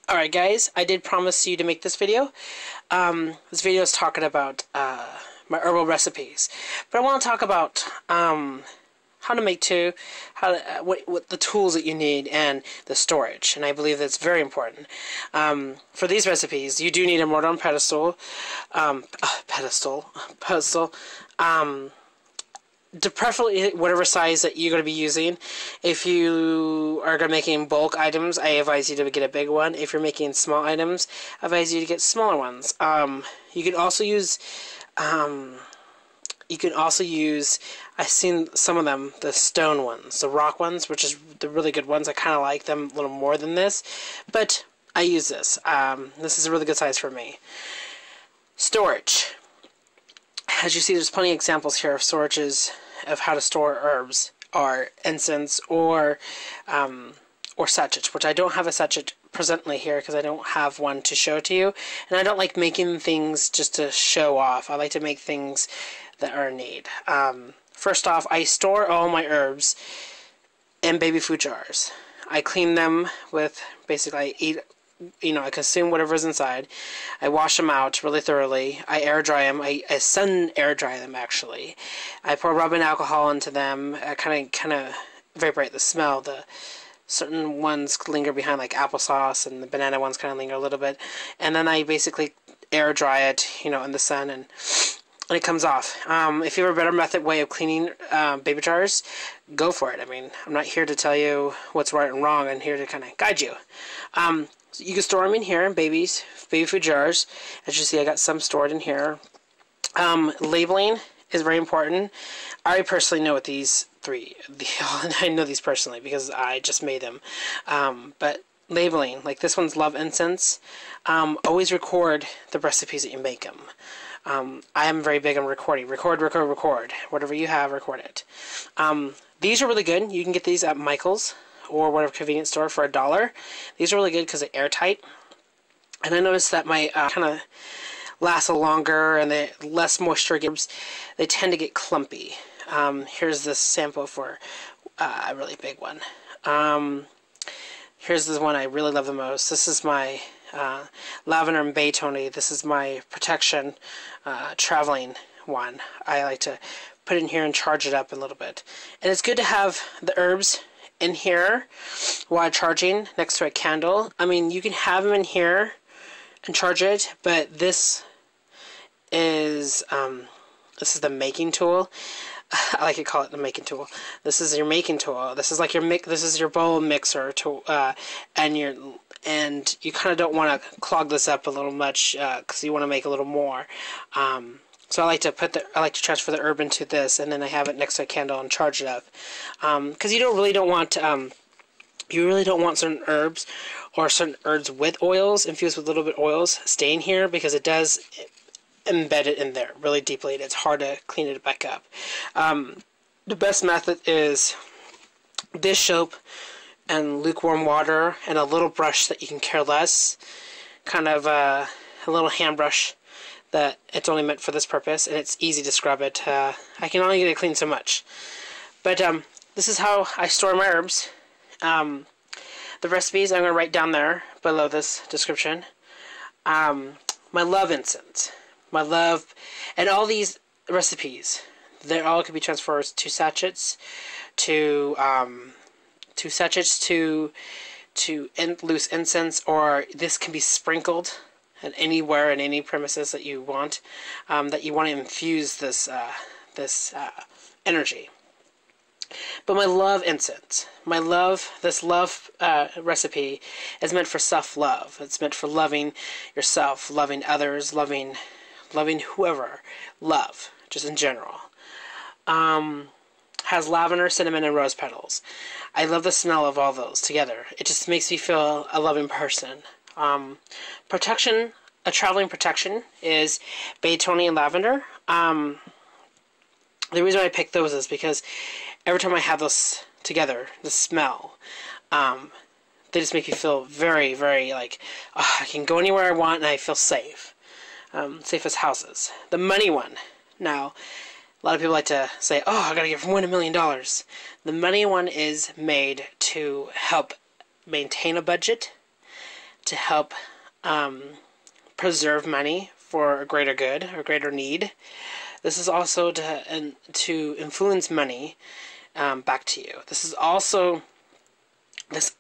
Alright guys, I did promise you to make this video. This video is talking about my herbal recipes. But I want to talk about how to make what the tools that you need and the storage. And I believe that's very important. For these recipes, you do need a mortar and pestle. Preferably whatever size that you're going to be using. If you are going to be making bulk items, I advise you to get a big one. If you're making small items, I advise you to get smaller ones. You can also use I've seen some of them, the stone ones, the rock ones, which is the really good ones. I kind of like them a little more than this, but I use this. This is a really good size for me. Storage. As you see, there's plenty of examples here of storages of how to store herbs, or incense, or sachet, which I don't have a sachet presently here because I don't have one to show to you, and I don't like making things just to show off. I like to make things that are in need. First off, I store all my herbs in baby food jars. I clean them with, basically, I consume whatever's inside. I wash them out really thoroughly. I air dry them. I sun air dry them, actually. I pour rubbing alcohol into them. I kind of evaporate the smell. The certain ones linger behind, like applesauce, and the banana ones kind of linger a little bit. And then I basically air dry it, in the sun, and it comes off. If you have a better way of cleaning baby jars, go for it. I mean, I'm not here to tell you what's right and wrong. I'm here to kind of guide you. So you can store them in here in baby food jars. As you see, I got some stored in here. Labeling is very important. I personally know what these three. I know these personally because I just made them. But labeling, like this one's Love Incense. Always record the recipes that you make them. I am very big on recording. Record. Whatever you have, record it. These are really good. You can get these at Michael's or whatever convenience store for $1. These are really good because they're airtight. And I noticed that my kind of last longer and the less moisture gives, they tend to get clumpy. Here's this sample for a really big one. Here's the one I really love the most. This is my Lavender Betony. This is my protection traveling one. I like to put it in here and charge it up a little bit. And it's good to have the herbs in here while charging next to a candle. I mean, you can have them in here and charge it, but this is the making tool. I like to call it the making tool. This is your making tool. This is like this is your bowl mixer tool, and you kind of don't want to clog this up a little much because you want to make a little more. So I like to transfer the herb into this, and then I have it next to a candle and charge it up. Because you really don't want certain herbs or certain herbs with oils infused with a little bit oils staying here, because it does embed it in there really deeply, and it's hard to clean it back up. The best method is dish soap and lukewarm water and a little brush that you can care less, kind of a little hand brush that it's only meant for this purpose, and it's easy to scrub it. I can only get it clean so much. But this is how I store my herbs. The recipes I'm going to write down there below this description. My love incense. My love, and all these recipes, they all could be transferred to sachets, to loose incense, or this can be sprinkled at anywhere in any premises that you want to infuse this energy. But my love incense, this love recipe is meant for self-love. It's meant for loving yourself, loving others, loving whoever, love, just in general. Has lavender, cinnamon, and rose petals. I love the smell of all those together. It just makes me feel a loving person. Protection, a traveling protection, is Betony and lavender. The reason why I picked those is because every time I have those together, the smell, they just make me feel very, very like, I can go anywhere I want and I feel safe. Safe as houses. The money one. Now, a lot of people like to say, I gotta win $1 million. The money one is made to help maintain a budget, to help preserve money for a greater good or greater need. This is also to influence money back to you. This is also good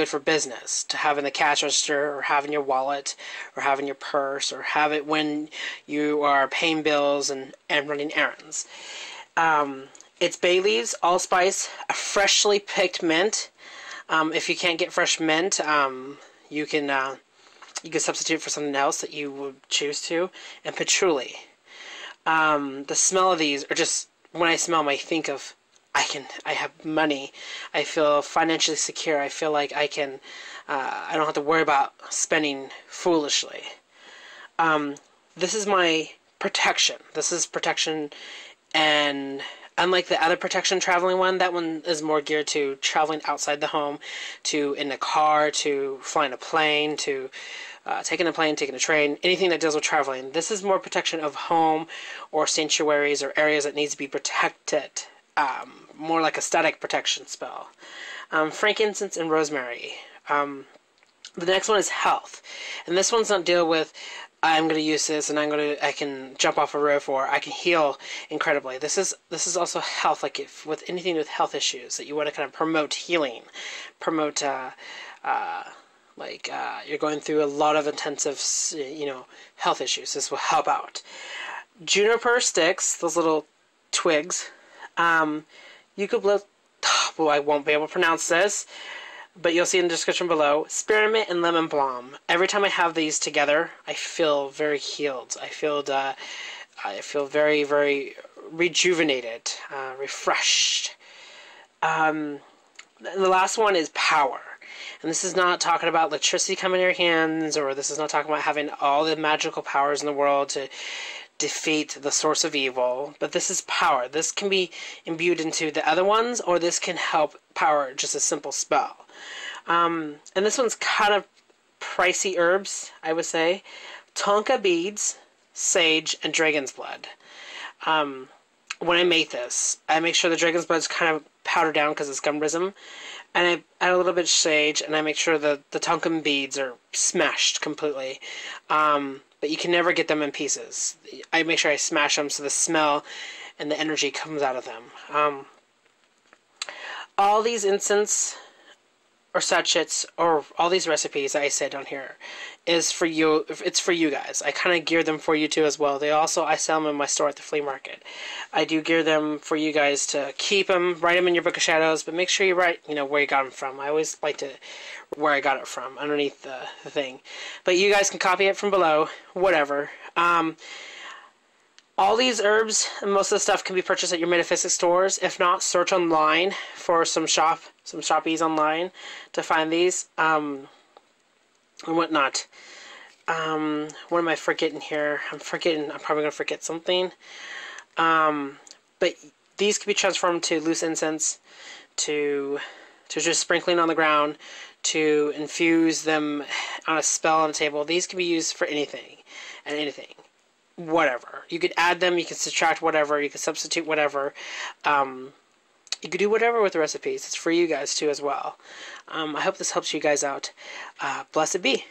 for business, to have in the cash register, or have in your wallet, or have in your purse, or have it when you are paying bills and running errands. It's bay leaves, allspice, a freshly picked mint. If you can't get fresh mint, you can substitute for something else that you would choose to, and patchouli. The smell of these are just, when I smell them, I think of I have money. I feel financially secure. I feel like I don't have to worry about spending foolishly. This is my protection. This is protection, and unlike the other protection traveling one, that one is more geared to traveling outside the home, to in a car, to flying a plane, to taking a plane, taking a train, anything that deals with traveling. This is more protection of home or sanctuaries or areas that needs to be protected. More like a static protection spell. Frankincense and Rosemary. The next one is health, and this one's not deal with I'm going to use this and I can jump off a roof, or I can heal incredibly. This is also health, like if with anything with health issues that you want to kind of promote healing, promote you're going through a lot of intensive health issues. This will help out. Juniper sticks, those little twigs. Eucalyptus, I won't be able to pronounce this, but you'll see in the description below. Spearmint and lemon balm. Every time I have these together, I feel very healed. I feel very, very rejuvenated, refreshed. The last one is power. And this is not talking about electricity coming in your hands, or this is not talking about having all the magical powers in the world to defeat the source of evil, but this is power. This can be imbued into the other ones, or this can help power just a simple spell. And this one's kind of pricey herbs, I would say. Tonka beads, sage, and dragon's blood. When I make this, I make sure the dragon's blood is kind of powdered down because it's gumrism, and I add a little bit of sage, and I make sure that the Tonka beads are smashed completely. But you can never get them in pieces. I make sure I smash them so the smell and the energy comes out of them. All these incense or sachets or all these recipes that I said on here is for you. It's for you guys. I kind of gear them for you too as well. I sell them in my store at the flea market. I do gear them for you guys to keep them, write them in your book of shadows, but make sure you write, where you got them from. I always like to where I got it from underneath the thing. But you guys can copy it from below, whatever. All these herbs and most of the stuff can be purchased at your metaphysics stores. If not, search online for some shoppies online to find these and whatnot. What am I forgetting here? I'm probably going to forget something. But these can be transformed to loose incense, to just sprinkling on the ground, to infuse them on a spell on a table. These can be used for anything and anything. Whatever. You could add them, you can subtract whatever, you can substitute whatever. You could do whatever with the recipes. It's for you guys too as well. I hope this helps you guys out. Blessed be.